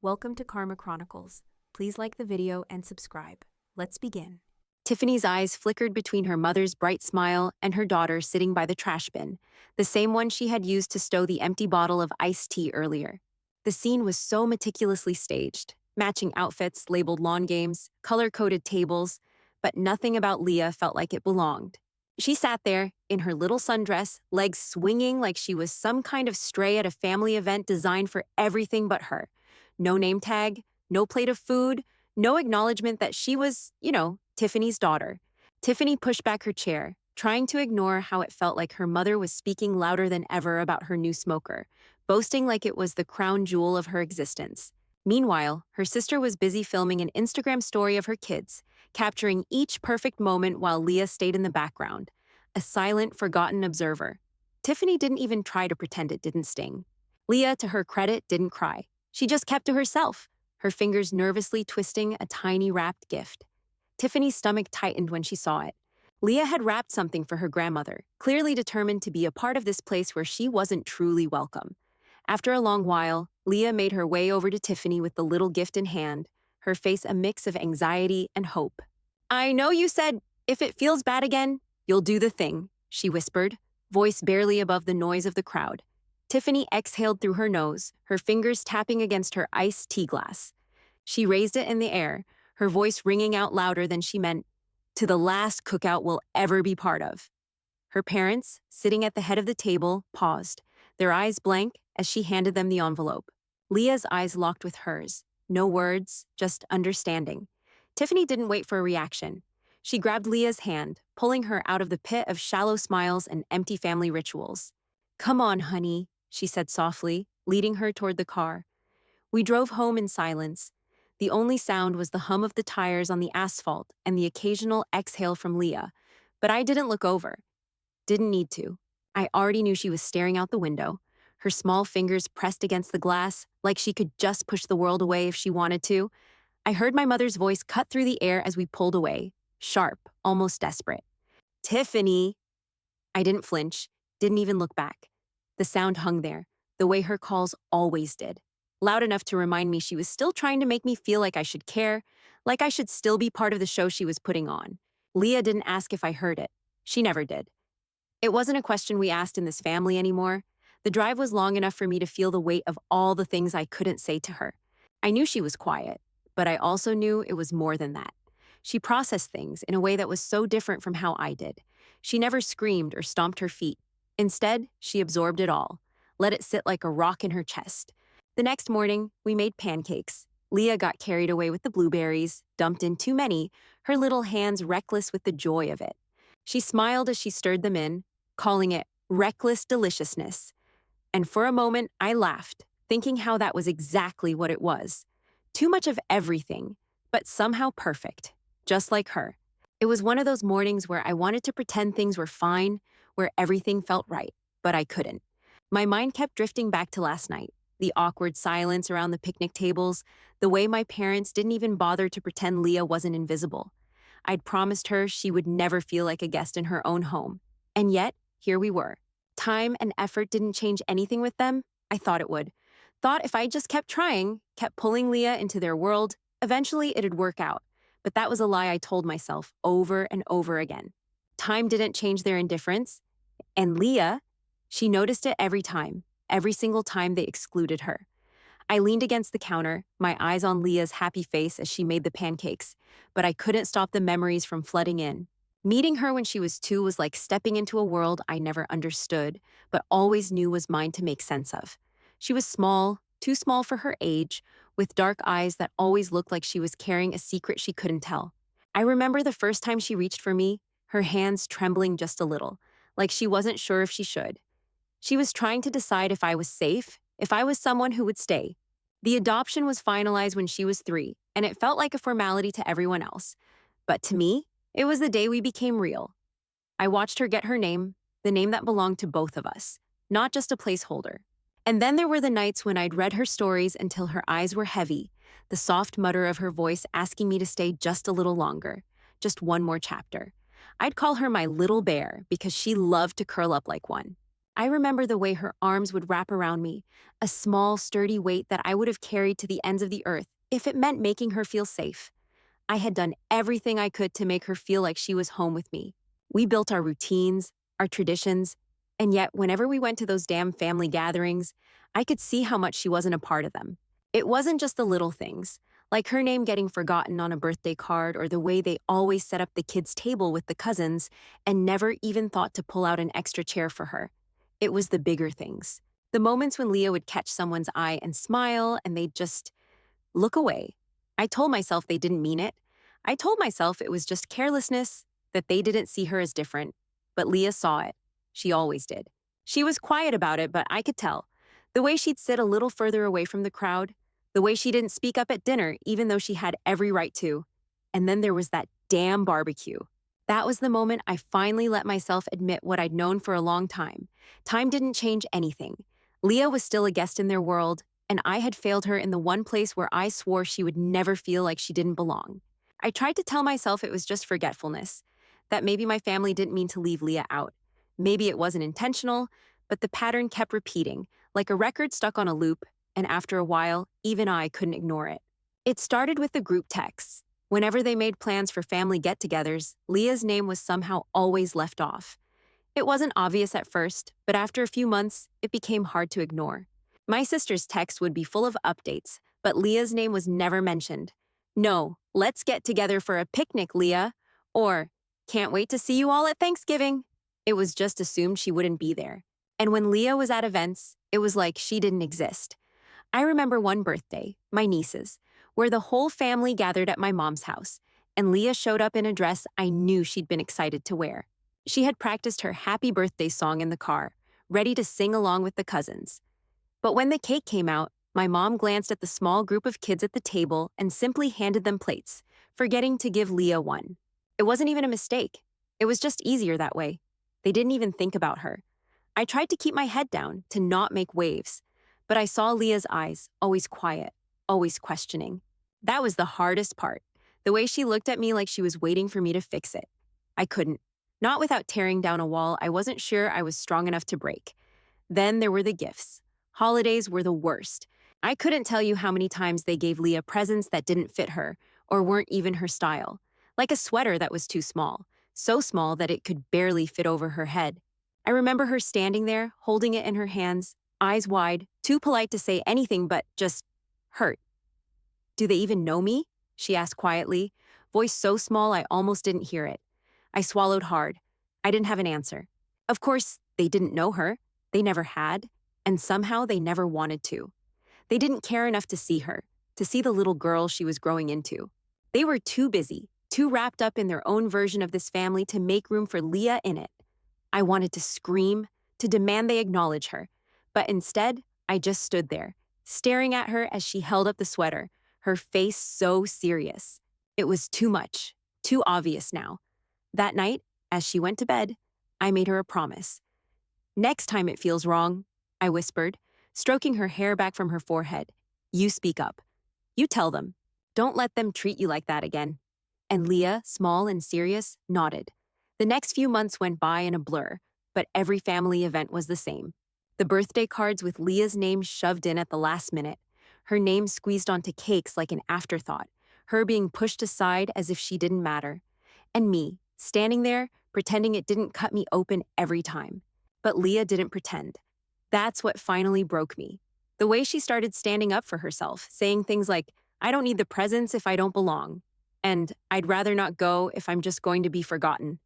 Welcome to Karma Chronicles. Please like the video and subscribe. Let's begin. Tiffany's eyes flickered between her mother's bright smile and her daughter sitting by the trash bin, the same one she had used to stow the empty bottle of iced tea earlier. The scene was so meticulously staged, matching outfits, labeled lawn games, color-coded tables, but nothing about Leah felt like it belonged. She sat there, in her little sundress, legs swinging like she was some kind of stray at a family event designed for everything but her. No name tag, no plate of food, no acknowledgement that she was, Tiffany's daughter. Tiffany pushed back her chair, trying to ignore how it felt like her mother was speaking louder than ever about her new smoker, boasting like it was the crown jewel of her existence. Meanwhile, her sister was busy filming an Instagram story of her kids, capturing each perfect moment while Leah stayed in the background, a silent, forgotten observer. Tiffany didn't even try to pretend it didn't sting. Leah, to her credit, didn't cry. She just kept to herself, her fingers nervously twisting a tiny wrapped gift. Tiffany's stomach tightened when she saw it. Leah had wrapped something for her grandmother, clearly determined to be a part of this place where she wasn't truly welcome. After a long while, Leah made her way over to Tiffany with the little gift in hand, her face a mix of anxiety and hope. "I know you said, if it feels bad again, you'll do the thing," she whispered, voice barely above the noise of the crowd. Tiffany exhaled through her nose, her fingers tapping against her iced tea glass. She raised it in the air, her voice ringing out louder than she meant, "To the last cookout we'll ever be part of." Her parents, sitting at the head of the table, paused, their eyes blank as she handed them the envelope. Leah's eyes locked with hers. No words, just understanding. Tiffany didn't wait for a reaction. She grabbed Leah's hand, pulling her out of the pit of shallow smiles and empty family rituals. "Come on, honey," she said softly, leading her toward the car. We drove home in silence. The only sound was the hum of the tires on the asphalt and the occasional exhale from Leah, but I didn't look over. Didn't need to. I already knew she was staring out the window, her small fingers pressed against the glass like she could just push the world away if she wanted to. I heard my mother's voice cut through the air as we pulled away, sharp, almost desperate. "Tiffany!" I didn't flinch, didn't even look back. The sound hung there, the way her calls always did. Loud enough to remind me she was still trying to make me feel like I should care, like I should still be part of the show she was putting on. Leah didn't ask if I heard it. She never did. It wasn't a question we asked in this family anymore. The drive was long enough for me to feel the weight of all the things I couldn't say to her. I knew she was quiet, but I also knew it was more than that. She processed things in a way that was so different from how I did. She never screamed or stomped her feet. Instead, she absorbed it all, let it sit like a rock in her chest. The next morning, we made pancakes. Leah got carried away with the blueberries, dumped in too many, her little hands reckless with the joy of it. She smiled as she stirred them in, calling it reckless deliciousness. And for a moment, I laughed, thinking how that was exactly what it was. Too much of everything, but somehow perfect, just like her. It was one of those mornings where I wanted to pretend things were fine, where everything felt right, but I couldn't. My mind kept drifting back to last night, the awkward silence around the picnic tables, the way my parents didn't even bother to pretend Leah wasn't invisible. I'd promised her she would never feel like a guest in her own home. And yet, here we were. Time and effort didn't change anything with them. I thought it would. Thought if I just kept trying, kept pulling Leah into their world, eventually it'd work out. But that was a lie I told myself over and over again. Time didn't change their indifference. And Leah, she noticed it every single time they excluded her. I leaned against the counter, my eyes on Leah's happy face as she made the pancakes, but I couldn't stop the memories from flooding in. Meeting her when she was 2 was like stepping into a world I never understood, but always knew was mine to make sense of. She was small, too small for her age, with dark eyes that always looked like she was carrying a secret she couldn't tell. I remember the first time she reached for me, her hands trembling just a little, like she wasn't sure if she should. She was trying to decide if I was safe, if I was someone who would stay. The adoption was finalized when she was 3, and it felt like a formality to everyone else. But to me, it was the day we became real. I watched her get her name, the name that belonged to both of us, not just a placeholder. And then there were the nights when I'd read her stories until her eyes were heavy, the soft mutter of her voice asking me to stay just a little longer, just one more chapter. I'd call her my little bear because she loved to curl up like one. I remember the way her arms would wrap around me, a small, sturdy weight that I would have carried to the ends of the earth if it meant making her feel safe. I had done everything I could to make her feel like she was home with me. We built our routines, our traditions, and yet whenever we went to those damn family gatherings, I could see how much she wasn't a part of them. It wasn't just the little things, like her name getting forgotten on a birthday card or the way they always set up the kids' table with the cousins and never even thought to pull out an extra chair for her. It was the bigger things. The moments when Leah would catch someone's eye and smile and they'd just look away. I told myself they didn't mean it. I told myself it was just carelessness, that they didn't see her as different. But Leah saw it. She always did. She was quiet about it, but I could tell. The way she'd sit a little further away from the crowd, the way she didn't speak up at dinner, even though she had every right to. And then there was that damn barbecue. That was the moment I finally let myself admit what I'd known for a long time. Time didn't change anything. Leah was still a guest in their world, and I had failed her in the one place where I swore she would never feel like she didn't belong. I tried to tell myself it was just forgetfulness, that maybe my family didn't mean to leave Leah out. Maybe it wasn't intentional, but the pattern kept repeating, like a record stuck on a loop, and after a while, even I couldn't ignore it. It started with the group texts. Whenever they made plans for family get-togethers, Leah's name was somehow always left off. It wasn't obvious at first, but after a few months, it became hard to ignore. My sister's text would be full of updates, but Leah's name was never mentioned. No, let's get together for a picnic, Leah. Or, can't wait to see you all at Thanksgiving. It was just assumed she wouldn't be there. And when Leah was at events, it was like she didn't exist. I remember one birthday, my niece's, where the whole family gathered at my mom's house, and Leah showed up in a dress I knew she'd been excited to wear. She had practiced her happy birthday song in the car, ready to sing along with the cousins. But when the cake came out, my mom glanced at the small group of kids at the table and simply handed them plates, forgetting to give Leah one. It wasn't even a mistake. It was just easier that way. They didn't even think about her. I tried to keep my head down, to not make waves, but I saw Leah's eyes, always quiet, always questioning. That was the hardest part, the way she looked at me like she was waiting for me to fix it. I couldn't. Not without tearing down a wall I wasn't sure I was strong enough to break. Then there were the gifts. Holidays were the worst. I couldn't tell you how many times they gave Leah presents that didn't fit her, or weren't even her style. Like a sweater that was too small, so small that it could barely fit over her head. I remember her standing there, holding it in her hands, eyes wide, too polite to say anything but just hurt. "Do they even know me?" she asked quietly, voice so small I almost didn't hear it. I swallowed hard. I didn't have an answer. Of course, they didn't know her. They never had, and somehow they never wanted to. They didn't care enough to see her, to see the little girl she was growing into. They were too busy, too wrapped up in their own version of this family to make room for Leah in it. I wanted to scream, to demand they acknowledge her, but instead, I just stood there, staring at her as she held up the sweater, her face so serious. It was too much, too obvious now. That night, as she went to bed, I made her a promise. "Next time it feels wrong," I whispered, stroking her hair back from her forehead. "You speak up. You tell them. Don't let them treat you like that again." And Leah, small and serious, nodded. The next few months went by in a blur, but every family event was the same. The birthday cards with Leah's name shoved in at the last minute, her name squeezed onto cakes like an afterthought, her being pushed aside as if she didn't matter. And me, standing there, pretending it didn't cut me open every time. But Leah didn't pretend. That's what finally broke me. The way she started standing up for herself, saying things like, "I don't need the presents if I don't belong," and "I'd rather not go if I'm just going to be forgotten."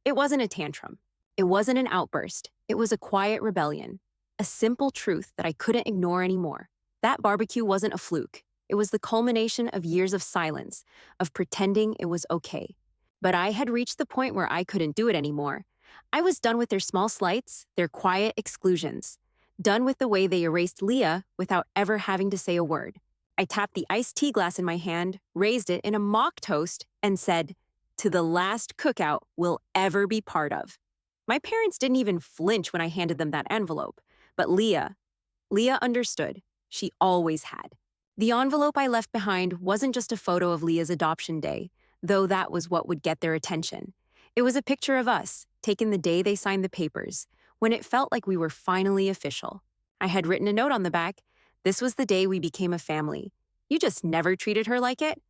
It wasn't a tantrum. It wasn't an outburst. It was a quiet rebellion. A simple truth that I couldn't ignore anymore. That barbecue wasn't a fluke. It was the culmination of years of silence, of pretending it was okay. But I had reached the point where I couldn't do it anymore. I was done with their small slights, their quiet exclusions. Done with the way they erased Leah without ever having to say a word. I tapped the iced tea glass in my hand, raised it in a mock toast, and said, "To the last cookout we'll ever be part of." My parents didn't even flinch when I handed them that envelope. But Leah understood. She always had. The envelope I left behind wasn't just a photo of Leah's adoption day, though that was what would get their attention. It was a picture of us, taken the day they signed the papers, when it felt like we were finally official. I had written a note on the back. This was the day we became a family. You just never treated her like it?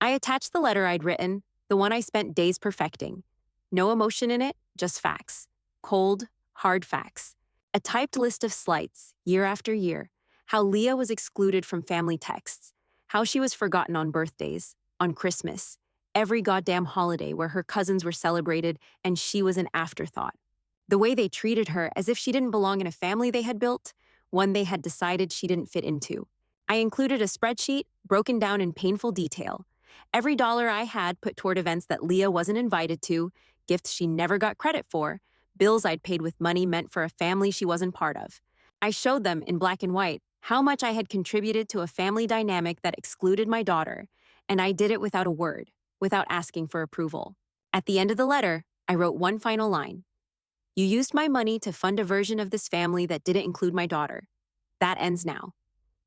I attached the letter I'd written, the one I spent days perfecting. No emotion in it, just facts. Cold, hard facts. A typed list of slights, year after year. How Leah was excluded from family texts. How she was forgotten on birthdays, on Christmas, every goddamn holiday where her cousins were celebrated and she was an afterthought. The way they treated her as if she didn't belong in a family they had built, one they had decided she didn't fit into. I included a spreadsheet broken down in painful detail. Every dollar I had put toward events that Leah wasn't invited to, gifts she never got credit for, bills I'd paid with money meant for a family she wasn't part of. I showed them in black and white how much I had contributed to a family dynamic that excluded my daughter, and I did it without a word, without asking for approval. At the end of the letter, I wrote one final line. You used my money to fund a version of this family that didn't include my daughter. That ends now.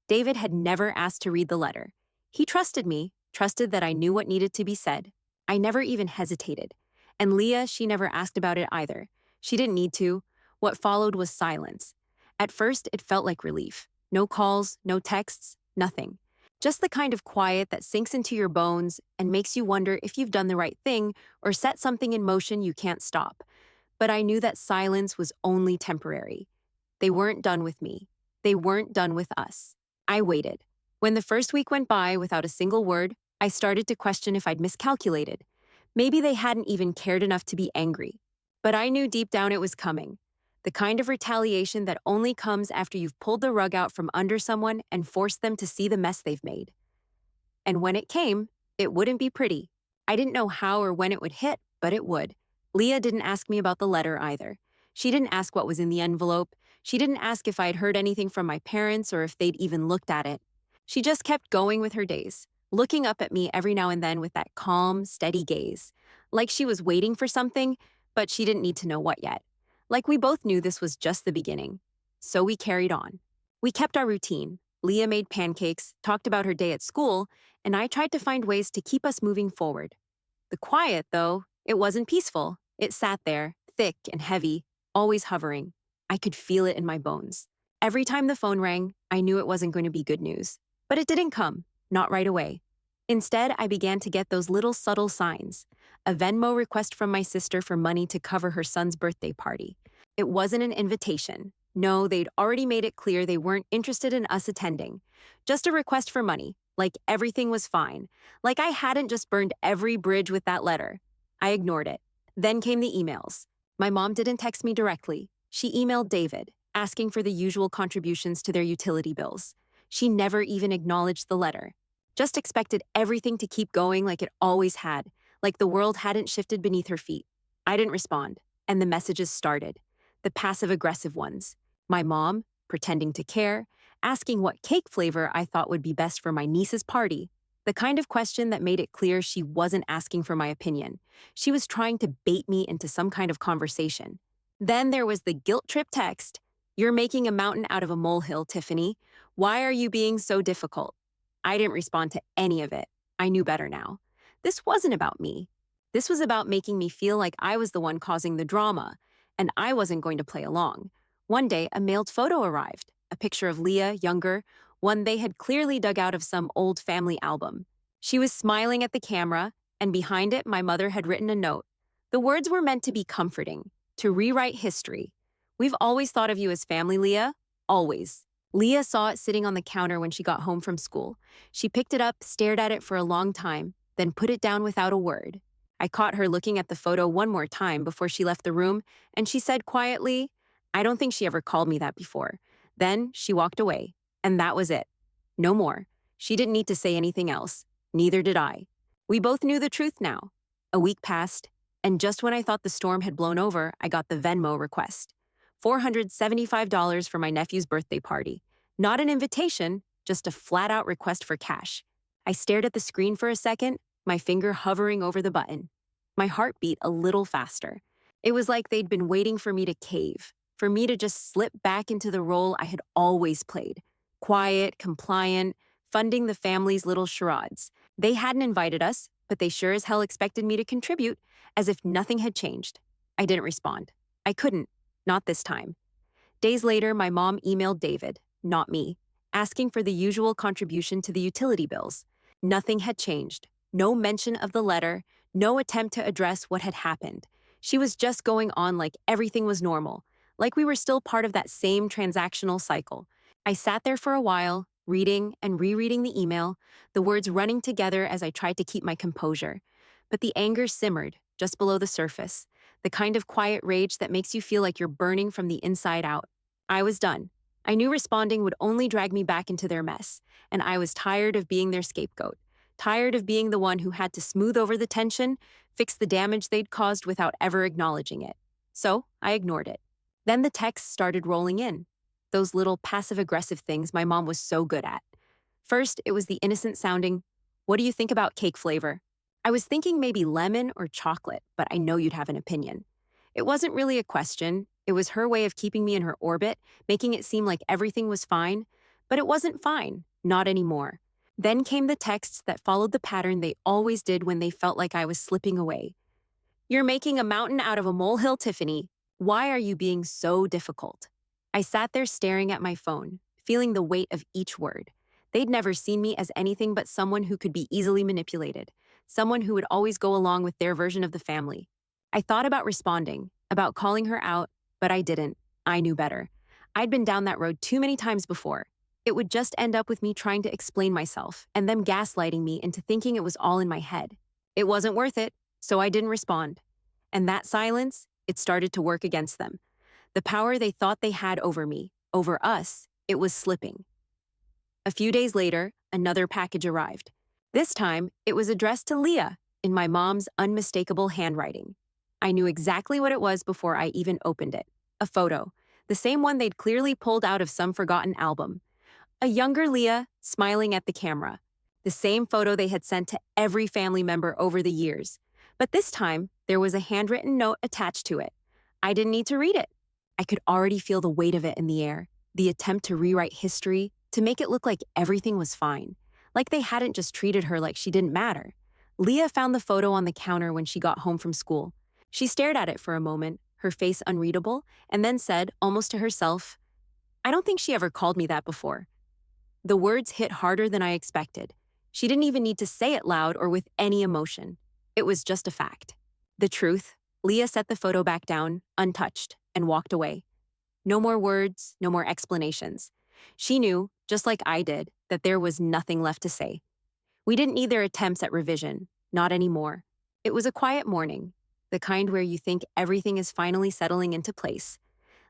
David had never asked to read the letter. He trusted me, trusted that I knew what needed to be said. I never even hesitated. And Leah, she never asked about it either. She didn't need to. What followed was silence. At first, it felt like relief. No calls, no texts, nothing. Just the kind of quiet that sinks into your bones and makes you wonder if you've done the right thing or set something in motion you can't stop. But I knew that silence was only temporary. They weren't done with me. They weren't done with us. I waited. When the first week went by without a single word, I started to question if I'd miscalculated. Maybe they hadn't even cared enough to be angry. But I knew deep down it was coming. The kind of retaliation that only comes after you've pulled the rug out from under someone and forced them to see the mess they've made. And when it came, it wouldn't be pretty. I didn't know how or when it would hit, but it would. Leah didn't ask me about the letter either. She didn't ask what was in the envelope. She didn't ask if I'd heard anything from my parents or if they'd even looked at it. She just kept going with her days, looking up at me every now and then with that calm, steady gaze, like she was waiting for something, but she didn't need to know what yet. Like we both knew this was just the beginning. So we carried on. We kept our routine. Leah made pancakes, talked about her day at school, and I tried to find ways to keep us moving forward. The quiet, though, it wasn't peaceful. It sat there, thick and heavy, always hovering. I could feel it in my bones. Every time the phone rang, I knew it wasn't going to be good news. But it didn't come, not right away. Instead, I began to get those little subtle signs. A Venmo request from my sister for money to cover her son's birthday party. It wasn't an invitation. No, they'd already made it clear they weren't interested in us attending. Just a request for money, like everything was fine. Like I hadn't just burned every bridge with that letter. I ignored it. Then came the emails. My mom didn't text me directly. She emailed David, asking for the usual contributions to their utility bills. She never even acknowledged the letter. Just expected everything to keep going like it always had, like the world hadn't shifted beneath her feet. I didn't respond, and the messages started. The passive-aggressive ones. My mom, pretending to care, asking what cake flavor I thought would be best for my niece's party. The kind of question that made it clear she wasn't asking for my opinion. She was trying to bait me into some kind of conversation. Then there was the guilt trip text. You're making a mountain out of a molehill, Tiffany. Why are you being so difficult? I didn't respond to any of it. I knew better now. This wasn't about me. This was about making me feel like I was the one causing the drama, and I wasn't going to play along. One day, a mailed photo arrived, a picture of Leah, younger, one they had clearly dug out of some old family album. She was smiling at the camera, and behind it, my mother had written a note. The words were meant to be comforting, to rewrite history. We've always thought of you as family, Leah. Always. Leah saw it sitting on the counter when she got home from school. She picked it up, stared at it for a long time, then put it down without a word. I caught her looking at the photo one more time before she left the room, and she said quietly, I don't think she ever called me that before. Then she walked away, and that was it. No more. She didn't need to say anything else. Neither did I. We both knew the truth now. A week passed, and just when I thought the storm had blown over, I got the Venmo request. $475 for my nephew's birthday party. Not an invitation, just a flat-out request for cash. I stared at the screen for a second, my finger hovering over the button. My heart beat a little faster. It was like they'd been waiting for me to cave, for me to just slip back into the role I had always played. Quiet, compliant, funding the family's little charades. They hadn't invited us, but they sure as hell expected me to contribute, as if nothing had changed. I didn't respond. I couldn't. Not this time. Days later, my mom emailed David, not me, asking for the usual contribution to the utility bills. Nothing had changed. No mention of the letter, no attempt to address what had happened. She was just going on like everything was normal, like we were still part of that same transactional cycle. I sat there for a while, reading and rereading the email, the words running together as I tried to keep my composure. But the anger simmered, just below the surface, the kind of quiet rage that makes you feel like you're burning from the inside out. I was done. I knew responding would only drag me back into their mess, and I was tired of being their scapegoat, tired of being the one who had to smooth over the tension, fix the damage they'd caused without ever acknowledging it. So I ignored it. Then the texts started rolling in. Those little passive-aggressive things my mom was so good at. First, it was the innocent-sounding, "What do you think about cake flavor?" I was thinking maybe lemon or chocolate, but I know you'd have an opinion. It wasn't really a question. It was her way of keeping me in her orbit, making it seem like everything was fine. But it wasn't fine. Not anymore. Then came the texts that followed the pattern they always did when they felt like I was slipping away. "You're making a mountain out of a molehill, Tiffany. Why are you being so difficult?" I sat there staring at my phone, feeling the weight of each word. They'd never seen me as anything but someone who could be easily manipulated, someone who would always go along with their version of the family. I thought about responding, about calling her out, but I didn't. I knew better. I'd been down that road too many times before. It would just end up with me trying to explain myself and them gaslighting me into thinking it was all in my head. It wasn't worth it, so I didn't respond. And that silence, it started to work against them. The power they thought they had over me, over us, it was slipping. A few days later, another package arrived. This time, it was addressed to Leah in my mom's unmistakable handwriting. I knew exactly what it was before I even opened it. A photo, the same one they'd clearly pulled out of some forgotten album. A younger Leah smiling at the camera. The same photo they had sent to every family member over the years. But this time, there was a handwritten note attached to it. I didn't need to read it. I could already feel the weight of it in the air, the attempt to rewrite history, to make it look like everything was fine, like they hadn't just treated her like she didn't matter. Leah found the photo on the counter when she got home from school. She stared at it for a moment, her face unreadable, and then said, almost to herself, "I don't think she ever called me that before." The words hit harder than I expected. She didn't even need to say it loud or with any emotion. It was just a fact. The truth. Leah set the photo back down, untouched, and walked away. No more words, no more explanations. She knew, just like I did, that there was nothing left to say. We didn't need their attempts at revision, not anymore. It was a quiet morning, the kind where you think everything is finally settling into place.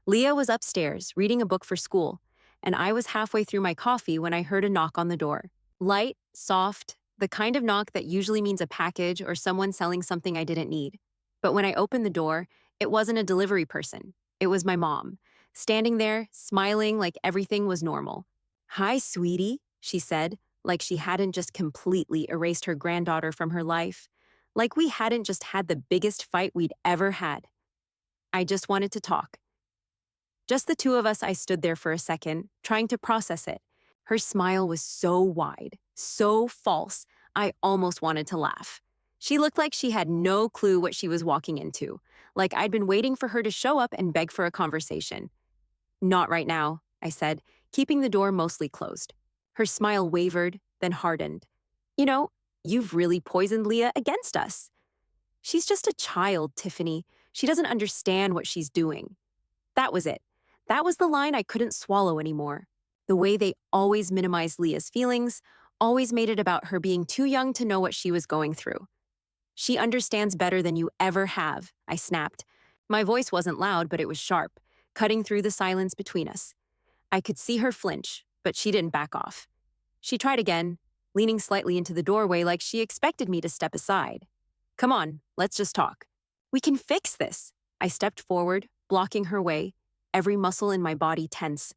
Leah was upstairs, reading a book for school, and I was halfway through my coffee when I heard a knock on the door. Light, soft, the kind of knock that usually means a package or someone selling something I didn't need. But when I opened the door, it wasn't a delivery person. It was my mom, standing there, smiling like everything was normal. "Hi, sweetie," she said, like she hadn't just completely erased her granddaughter from her life, like we hadn't just had the biggest fight we'd ever had. I just wanted to talk. Just the two of us. I stood there for a second, trying to process it. Her smile was so wide, so false, I almost wanted to laugh. She looked like she had no clue what she was walking into, like I'd been waiting for her to show up and beg for a conversation. "Not right now," I said, keeping the door mostly closed. Her smile wavered, then hardened. "You know, you've really poisoned Leah against us." "She's just a child, Tiffany. She doesn't understand what she's doing." That was it. That was the line I couldn't swallow anymore. The way they always minimized Leah's feelings, always made it about her being too young to know what she was going through. "She understands better than you ever have," I snapped. My voice wasn't loud, but it was sharp, cutting through the silence between us. I could see her flinch, but she didn't back off. She tried again, leaning slightly into the doorway like she expected me to step aside. "Come on, let's just talk. We can fix this." I stepped forward, blocking her way, every muscle in my body tense.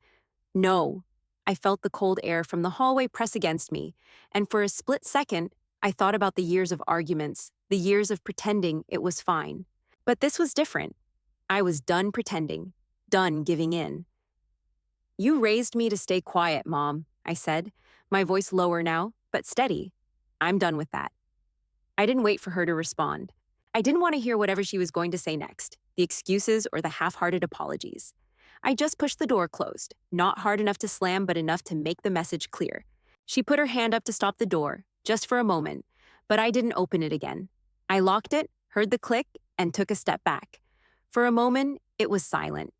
"No." I felt the cold air from the hallway press against me, and for a split second, I thought about the years of arguments, the years of pretending it was fine. But this was different. I was done pretending, done giving in. "You raised me to stay quiet, Mom," I said, my voice lower now, but steady. "I'm done with that." I didn't wait for her to respond. I didn't want to hear whatever she was going to say next. the excuses or the half-hearted apologies. I just pushed the door closed, not hard enough to slam but enough to make the message clear. She put her hand up to stop the door, just for a moment, but I didn't open it again. I locked it, heard the click, and took a step back. For a moment, it was silent.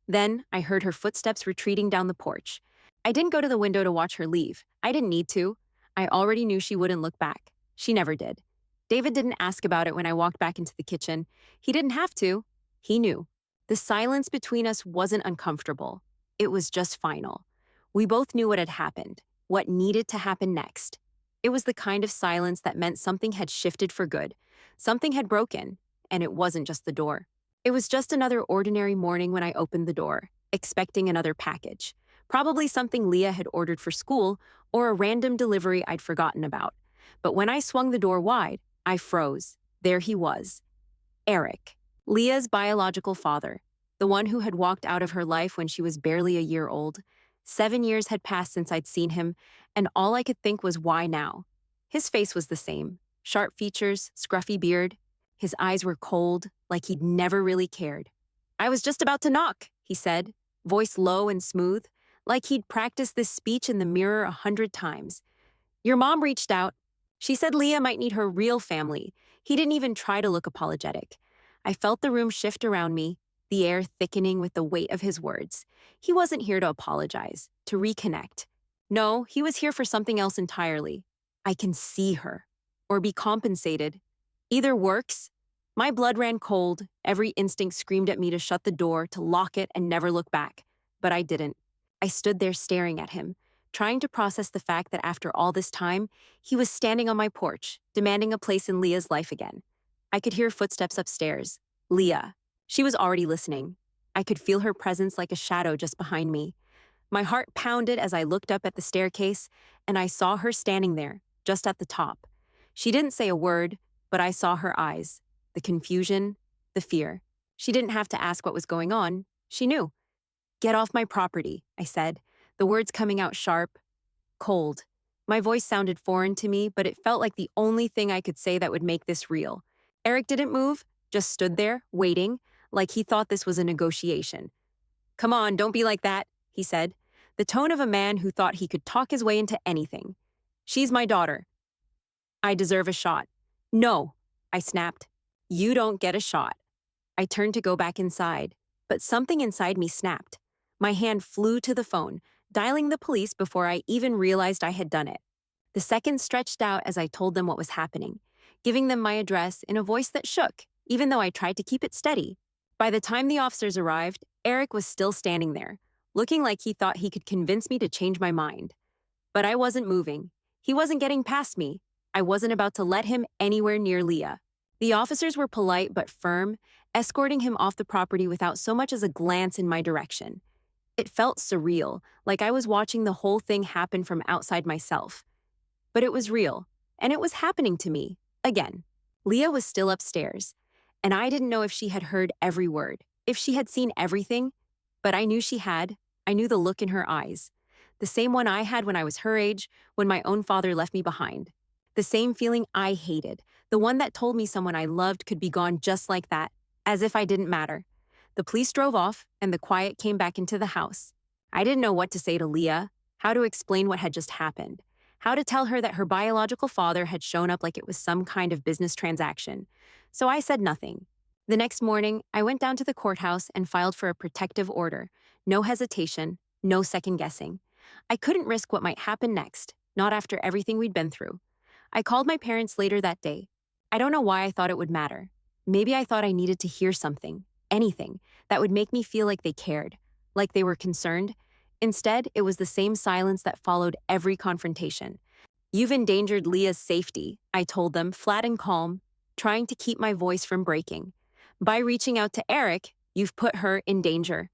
Then I heard her footsteps retreating down the porch. I didn't go to the window to watch her leave. I didn't need to. I already knew she wouldn't look back. She never did. David didn't ask about it when I walked back into the kitchen. He didn't have to. He knew. The silence between us wasn't uncomfortable. It was just final. We both knew what had happened, what needed to happen next. It was the kind of silence that meant something had shifted for good. Something had broken, and it wasn't just the door. It was just another ordinary morning when I opened the door, expecting another package. Probably something Leah had ordered for school or a random delivery I'd forgotten about. But when I swung the door wide, I froze. There he was. Eric, Leah's biological father, the one who had walked out of her life when she was barely a year old. 7 years had passed since I'd seen him, and all I could think was why now? His face was the same. Sharp features, scruffy beard. His eyes were cold, like he'd never really cared. "I was just about to knock," he said, voice low and smooth, like he'd practiced this speech in the mirror 100 times. "Your mom reached out. She said Leah might need her real family." He didn't even try to look apologetic. I felt the room shift around me, the air thickening with the weight of his words. He wasn't here to apologize, to reconnect. No, he was here for something else entirely. I can see her, or be compensated. Either works. My blood ran cold, every instinct screamed at me to shut the door, to lock it and never look back. But I didn't. I stood there staring at him, trying to process the fact that after all this time, he was standing on my porch, demanding a place in Leah's life again. I could hear footsteps upstairs. Leah. She was already listening. I could feel her presence like a shadow just behind me. My heart pounded as I looked up at the staircase, and I saw her standing there, just at the top. She didn't say a word, but I saw her eyes, the confusion, the fear. She didn't have to ask what was going on. She knew. "Get off my property," I said, the words coming out sharp, cold. My voice sounded foreign to me, but it felt like the only thing I could say that would make this real. Eric didn't move, just stood there, waiting, like he thought this was a negotiation. "Come on, don't be like that," he said, the tone of a man who thought he could talk his way into anything. "She's my daughter. I deserve a shot." "No," I snapped. "You don't get a shot." I turned to go back inside, but something inside me snapped. My hand flew to the phone, dialing the police before I even realized I had done it. The seconds stretched out as I told them what was happening, giving them my address in a voice that shook, even though I tried to keep it steady. By the time the officers arrived, Eric was still standing there, looking like he thought he could convince me to change my mind. But I wasn't moving. He wasn't getting past me. I wasn't about to let him anywhere near Leah. The officers were polite but firm, escorting him off the property without so much as a glance in my direction. It felt surreal, like I was watching the whole thing happen from outside myself. But it was real, and it was happening to me, again. Leah was still upstairs, and I didn't know if she had heard every word, if she had seen everything, but I knew she had. I knew the look in her eyes. The same one I had when I was her age, when my own father left me behind. The same feeling I hated, the one that told me someone I loved could be gone just like that, as if I didn't matter. The police drove off, and the quiet came back into the house. I didn't know what to say to Leah, how to explain what had just happened, how to tell her that her biological father had shown up like it was some kind of business transaction. So I said nothing. The next morning, I went down to the courthouse and filed for a protective order. No hesitation, no second guessing. I couldn't risk what might happen next, not after everything we'd been through. I called my parents later that day. I don't know why I thought it would matter. Maybe I thought I needed to hear something, anything, that would make me feel like they cared, like they were concerned. Instead, it was the same silence that followed every confrontation. "You've endangered Leah's safety," I told them, flat and calm, trying to keep my voice from breaking. "By reaching out to Eric, you've put her in danger."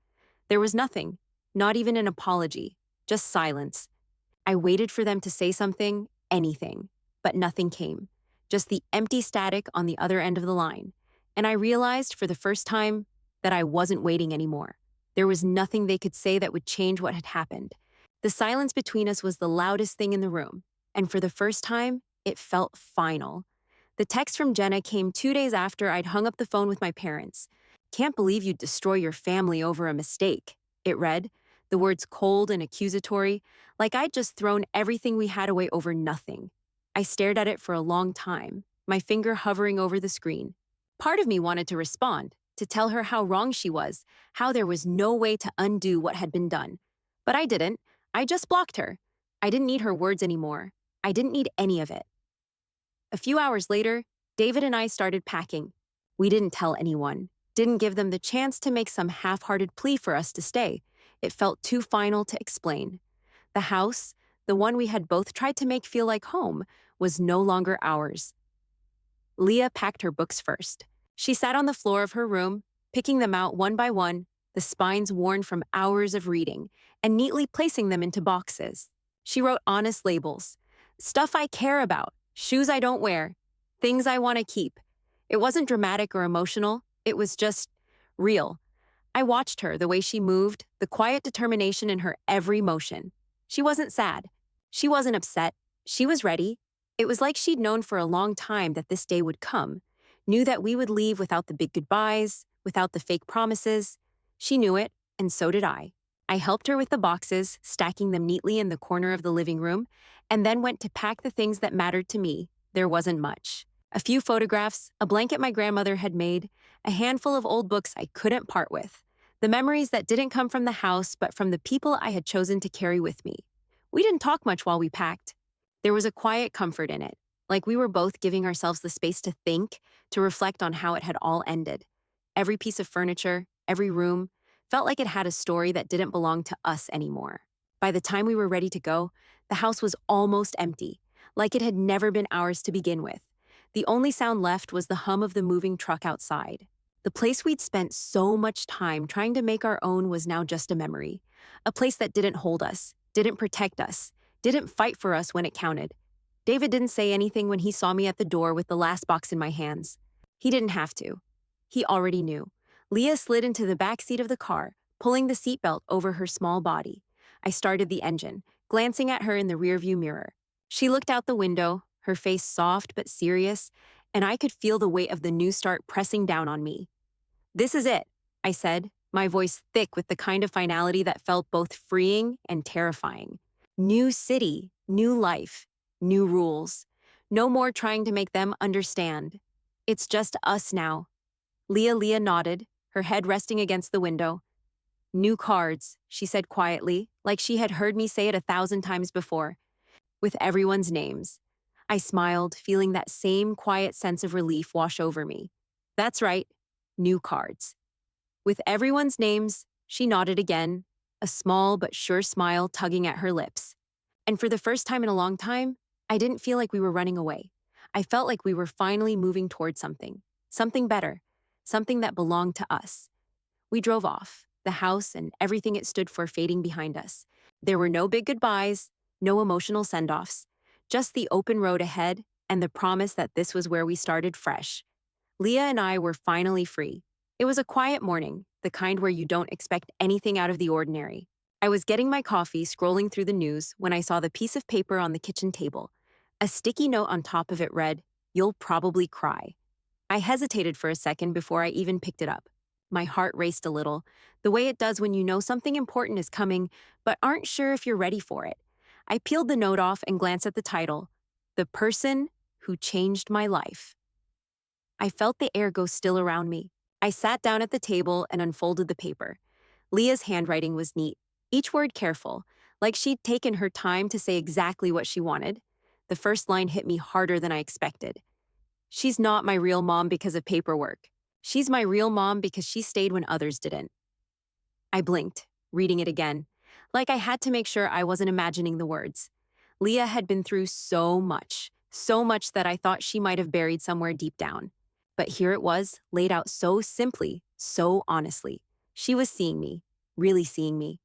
There was nothing, not even an apology, just silence. I waited for them to say something, anything, but nothing came. Just the empty static on the other end of the line. And I realized for the first time that I wasn't waiting anymore. There was nothing they could say that would change what had happened. The silence between us was the loudest thing in the room, and for the first time, it felt final. The text from Jenna came 2 days after I'd hung up the phone with my parents. Can't believe you'd destroy your family over a mistake, it read, the words cold and accusatory, like I'd just thrown everything we had away over nothing. I stared at it for a long time, my finger hovering over the screen. Part of me wanted to respond, to tell her how wrong she was, how there was no way to undo what had been done. But I didn't. I just blocked her. I didn't need her words anymore. I didn't need any of it. A few hours later, David and I started packing. We didn't tell anyone, didn't give them the chance to make some half-hearted plea for us to stay. It felt too final to explain. The house, the one we had both tried to make feel like home, was no longer ours. Leah packed her books first. She sat on the floor of her room, picking them out one by one, the spines worn from hours of reading, and neatly placing them into boxes. She wrote honest labels. Stuff I care about, shoes I don't wear, things I want to keep. It wasn't dramatic or emotional, it was just real. I watched her, the way she moved, the quiet determination in her every motion. She wasn't sad. She wasn't upset. She was ready. It was like she'd known for a long time that this day would come, knew that we would leave without the big goodbyes, without the fake promises. She knew it, and so did I. I helped her with the boxes, stacking them neatly in the corner of the living room, and then went to pack the things that mattered to me. There wasn't much. A few photographs, a blanket my grandmother had made, a handful of old books I couldn't part with. The memories that didn't come from the house, but from the people I had chosen to carry with me. We didn't talk much while we packed. There was a quiet comfort in it, like we were both giving ourselves the space to think, to reflect on how it had all ended. Every piece of furniture, every room, felt like it had a story that didn't belong to us anymore. By the time we were ready to go, the house was almost empty, like it had never been ours to begin with. The only sound left was the hum of the moving truck outside. The place we'd spent so much time trying to make our own was now just a memory. A place that didn't hold us, didn't protect us, didn't fight for us when it counted. David didn't say anything when he saw me at the door with the last box in my hands. He didn't have to. He already knew. Leah slid into the back seat of the car, pulling the seatbelt over her small body. I started the engine, glancing at her in the rearview mirror. She looked out the window, her face soft but serious, and I could feel the weight of the new start pressing down on me. "This is it," I said, my voice thick with the kind of finality that felt both freeing and terrifying. New city, new life, new rules. No more trying to make them understand. It's just us now. Leah nodded, her head resting against the window. "New cards," she said quietly, like she had heard me say it 1,000 times before, with everyone's names. I smiled, feeling that same quiet sense of relief wash over me. "That's right, new cards." With everyone's names, she nodded again, a small but sure smile tugging at her lips. And for the first time in a long time, I didn't feel like we were running away. I felt like we were finally moving toward something better, something that belonged to us. We drove off, the house and everything it stood for fading behind us. There were no big goodbyes, no emotional send-offs, just the open road ahead and the promise that this was where we started fresh. Leah and I were finally free. It was a quiet morning, the kind where you don't expect anything out of the ordinary. I was getting my coffee, scrolling through the news, when I saw the piece of paper on the kitchen table. A sticky note on top of it read, "You'll probably cry." I hesitated for a second before I even picked it up. My heart raced a little, the way it does when you know something important is coming, but aren't sure if you're ready for it. I peeled the note off and glanced at the title, "The Person Who Changed My Life." I felt the air go still around me. I sat down at the table and unfolded the paper. Leah's handwriting was neat, each word careful, like she'd taken her time to say exactly what she wanted. The first line hit me harder than I expected. "She's not my real mom because of paperwork. She's my real mom because she stayed when others didn't." I blinked, reading it again, like I had to make sure I wasn't imagining the words. Leah had been through so much that I thought she might have buried somewhere deep down. But here it was, laid out so simply, so honestly. She was seeing me, really seeing me.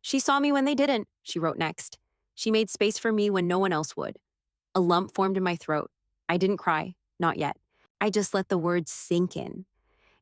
"She saw me when they didn't," she wrote next. "She made space for me when no one else would." A lump formed in my throat. I didn't cry, not yet. I just let the words sink in.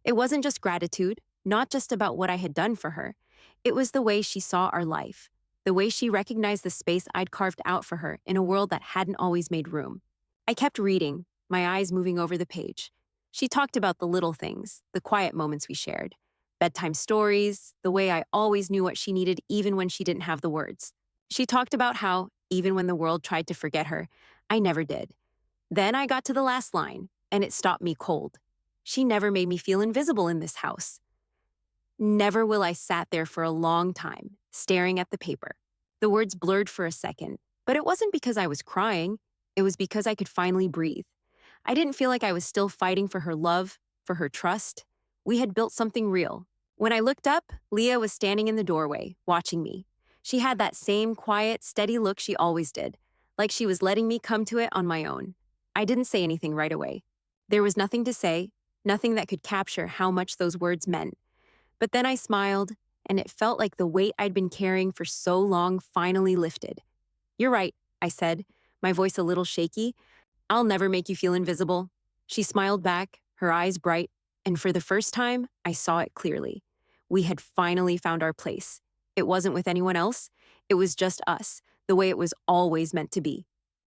It wasn't just gratitude, not just about what I had done for her. It was the way she saw our life, the way she recognized the space I'd carved out for her in a world that hadn't always made room. I kept reading, my eyes moving over the page. She talked about the little things, the quiet moments we shared, bedtime stories, the way I always knew what she needed even when she didn't have the words. She talked about how, even when the world tried to forget her, I never did. Then I got to the last line, and it stopped me cold. She never made me feel invisible in this house. Never will I sat there for a long time, staring at the paper. The words blurred for a second, but it wasn't because I was crying. It was because I could finally breathe. I didn't feel like I was still fighting for her love, for her trust. We had built something real. When I looked up, Leah was standing in the doorway, watching me. She had that same quiet, steady look she always did, like she was letting me come to it on my own. I didn't say anything right away. There was nothing to say, nothing that could capture how much those words meant. But then I smiled, and it felt like the weight I'd been carrying for so long finally lifted. "You're right," I said, my voice a little shaky. "I'll never make you feel invisible." She smiled back, her eyes bright, and for the first time, I saw it clearly. We had finally found our place. It wasn't with anyone else. It was just us, the way it was always meant to be.